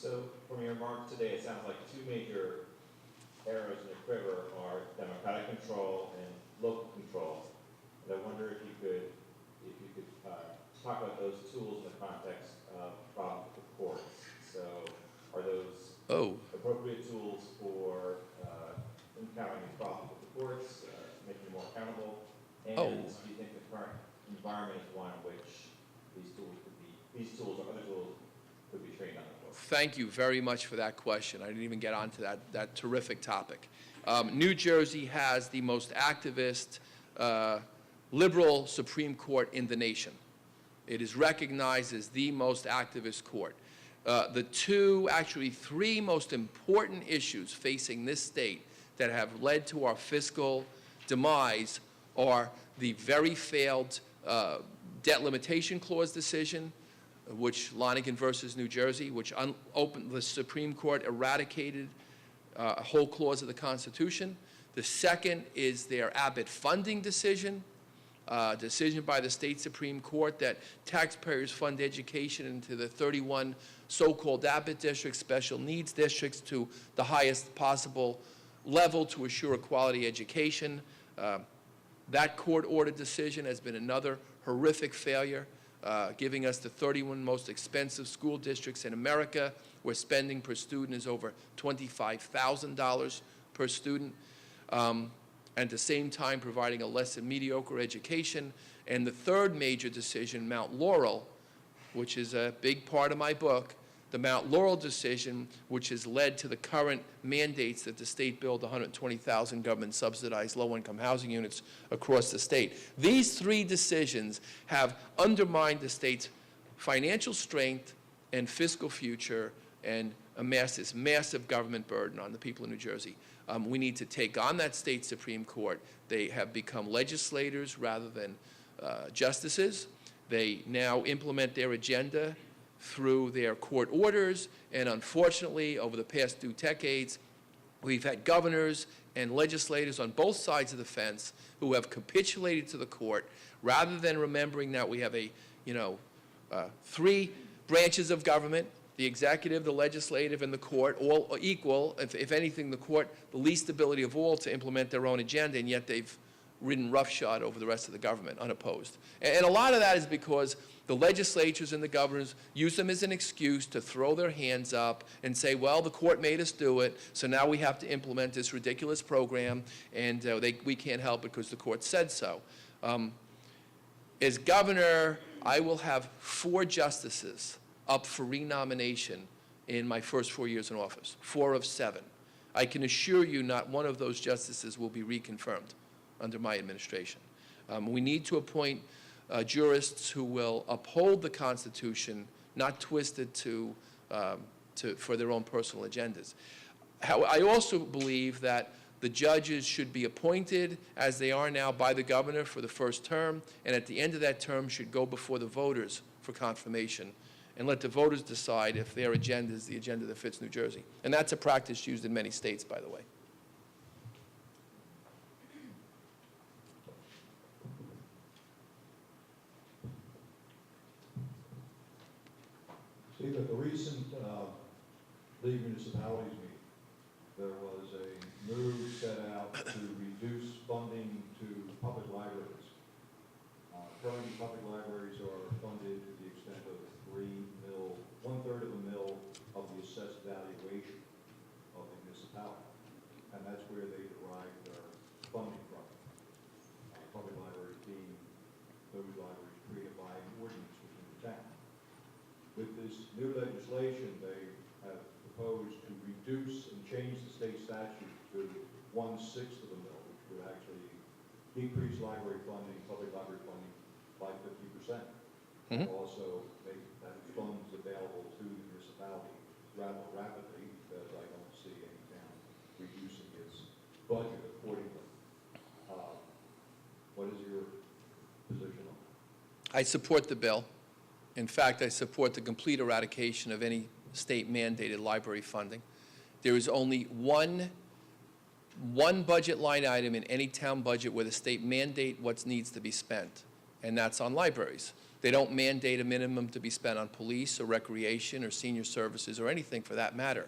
So from your remarks today, it sounds like two major arrows in the quiver are democratic control and local control. And I wonder if you could talk about those tools in the context of problems with the courts. So are those appropriate tools for encountering these problems with the courts, making them more accountable? And do you think the current environment is one in which these tools or other tools could be trained on the courts? Thank you very much for that question. I didn't even get onto that terrific topic. New Jersey has the most activist, liberal Supreme Court in the nation. It is recognized as the most activist court. The three most important issues facing this state that have led to our fiscal demise are the very failed debt limitation clause decision, which Lonegan versus New Jersey, which the Supreme Court eradicated a whole clause of the Constitution. The second is their Abbott funding decision, decision by the state Supreme Court that taxpayers fund education into the 31 so-called Abbott districts, special needs districts, to the highest possible level to assure a quality education. That court-ordered decision has been another horrific failure, giving us the 31 most expensive school districts in America, where spending per student is over $25,000 per student, and at the same time providing a less than mediocre education. And the third major decision, Mount Laurel, which is a big part of my book, the Mount Laurel decision, which has led to the current mandates that the state build 120,000 government-subsidized low-income housing units across the state. These three decisions have undermined the state's financial strength and fiscal future and amassed this massive government burden on the people of New Jersey. We need to take on that state Supreme Court. They have become legislators rather than justices. They now implement their agenda through their court orders, and unfortunately, over the past 2 decades, we've had governors and legislators on both sides of the fence who have capitulated to the court rather than remembering that we have three branches of government: the executive, the legislative, and the court, all equal. If anything, the court, the least ability of all to implement their own agenda, and yet they've ridden roughshod over the rest of the government unopposed. And a lot of that is because the legislatures and the governors use them as an excuse to throw their hands up and say, well, the court made us do it, so now we have to implement this ridiculous program, and we can't help it because the court said so. As governor, I will have 4 justices up for renomination in my first 4 years in office, 4 of 7. I can assure you not one of those justices will be reconfirmed under my administration. We need to appoint jurists who will uphold the Constitution, not twist it for their own personal agendas. I also believe that the judges should be appointed, as they are now, by the governor for the first term, and at the end of that term should go before the voters for confirmation, and let the voters decide if their agenda is the agenda that fits New Jersey. And that's a practice used in many states, by the way. Steve, at the recent League Municipalities meeting, there was a move set out to reduce funding to public libraries. Currently, public libraries are funded to the extent of one-third of a mil of the assessed valuation of the municipality, and that's where they derive their funding from. Public libraries being those libraries created by an ordinance within the town. With this new legislation, they have proposed to reduce and change the state statute to 1/6 of a mil, which would actually decrease library funding, public library funding, by 50%. And also make that funds available to the municipality rather rapidly, because I don't see any town reducing its budget accordingly. What is your position on that? I support the bill. In fact, I support the complete eradication of any state-mandated library funding. There is only one budget line item in any town budget where the state mandate what needs to be spent, and that's on libraries. They don't mandate a minimum to be spent on police or recreation or senior services or anything for that matter.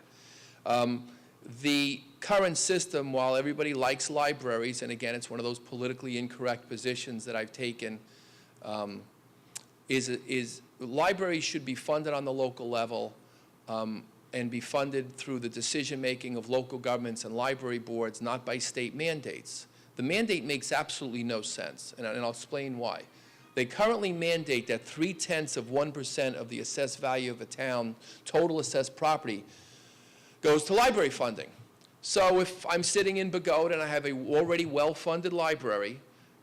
The current system, while everybody likes libraries, and again, it's one of those politically incorrect positions that I've taken, is libraries should be funded on the local level and be funded through the decision-making of local governments and library boards, not by state mandates. The mandate makes absolutely no sense, and I'll explain why. They currently mandate that 0.3% of the assessed value of a town, total assessed property, goes to library funding. So if I'm sitting in Bogota and I have a already well-funded library,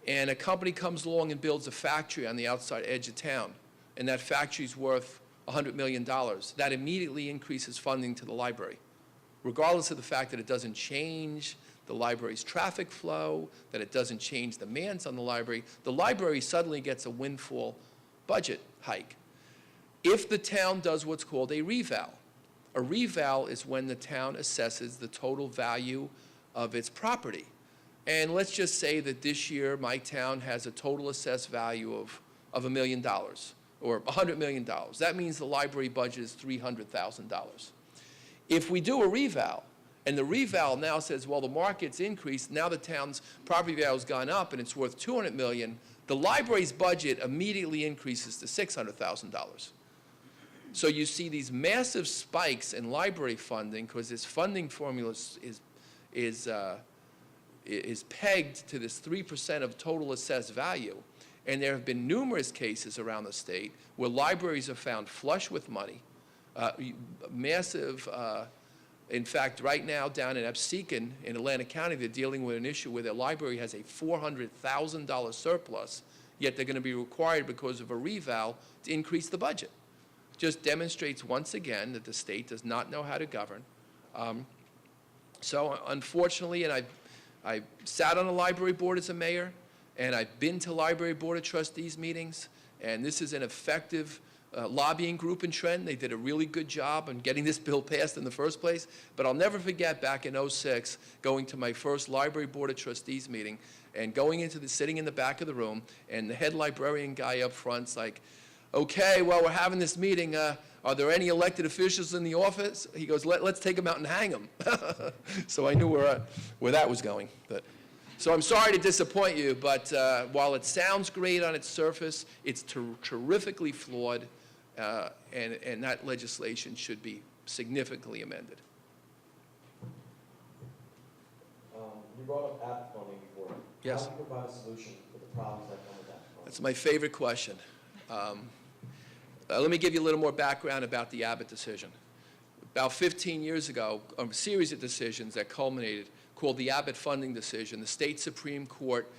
and a company comes along and builds a factory on the outside edge of town, and that factory's worth $100 million, that immediately increases funding to the library, regardless of the fact that it doesn't change the library's traffic flow, that it doesn't change demands on the library suddenly gets a windfall budget hike. If the town does what's called a reval. A reval is when the town assesses the total value of its property. And let's just say that this year my town has a total assessed value of $1 million or $100 million. That means the library budget is $300,000. If we do a reval, and the reval now says, well, the market's increased, now the town's property value has gone up and it's worth $200 million, the library's budget immediately increases to $600,000. So you see these massive spikes in library funding because this funding formula is pegged to this 3% of total assessed value. And there have been numerous cases around the state where libraries are found flush with money, massive. In fact, right now down in Absecon in Atlantic County, they're dealing with an issue where their library has a $400,000 surplus, yet they're going to be required because of a reval to increase the budget. Just demonstrates once again that the state does not know how to govern. So unfortunately, and I sat on a library board as a mayor, and I've been to library board of trustees meetings, and this is an effective lobbying group in Trenton. They did a really good job on getting this bill passed in the first place. But I'll never forget back in '06, going to my first library board of trustees meeting and sitting in the back of the room, and the head librarian guy up front's like, okay, well, we're having this meeting. Are there any elected officials in the office? He goes, let's take them out and hang them. So I knew where that was going. So I'm sorry to disappoint you, but while it sounds great on its surface, it's terrifically flawed, and that legislation should be significantly amended. You brought up Abbott funding before. Yes. How do you provide a solution for the problems that come with that funding? That's my favorite question. Let me give you a little more background about the Abbott decision. About 15 years ago, a series of decisions that culminated, called the Abbott funding decision, the state Supreme Court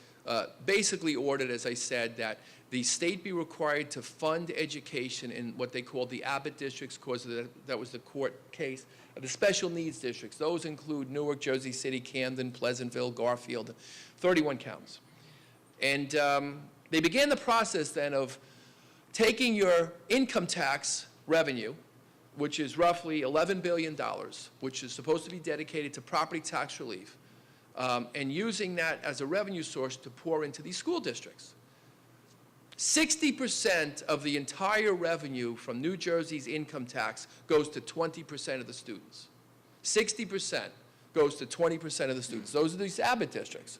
basically ordered, as I said, that the state be required to fund education in what they called the Abbott districts, because that was the court case, the special needs districts. Those include Newark, Jersey City, Camden, Pleasantville, Garfield, 31 counties. And they began the process then of taking your income tax revenue, which is roughly $11 billion, which is supposed to be dedicated to property tax relief, and using that as a revenue source to pour into these school districts. 60% of the entire revenue from New Jersey's income tax goes to 20% of the students. 60% goes to 20% of the students. Those are these Abbott districts.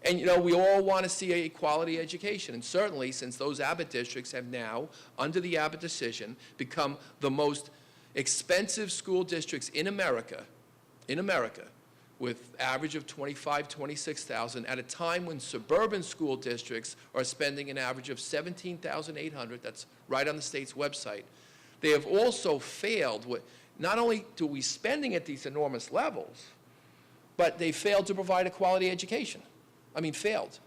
And, you know, we all want to see a quality education. And certainly, since those Abbott districts have now, under the Abbott decision, become the most expensive school districts in America, with average of $25,000, $26,000, at a time when suburban school districts are spending an average of $17,800, that's right on the state's website. They have also failed. Not only do we spending at these enormous levels, but they failed to provide a quality education. I mean, failed.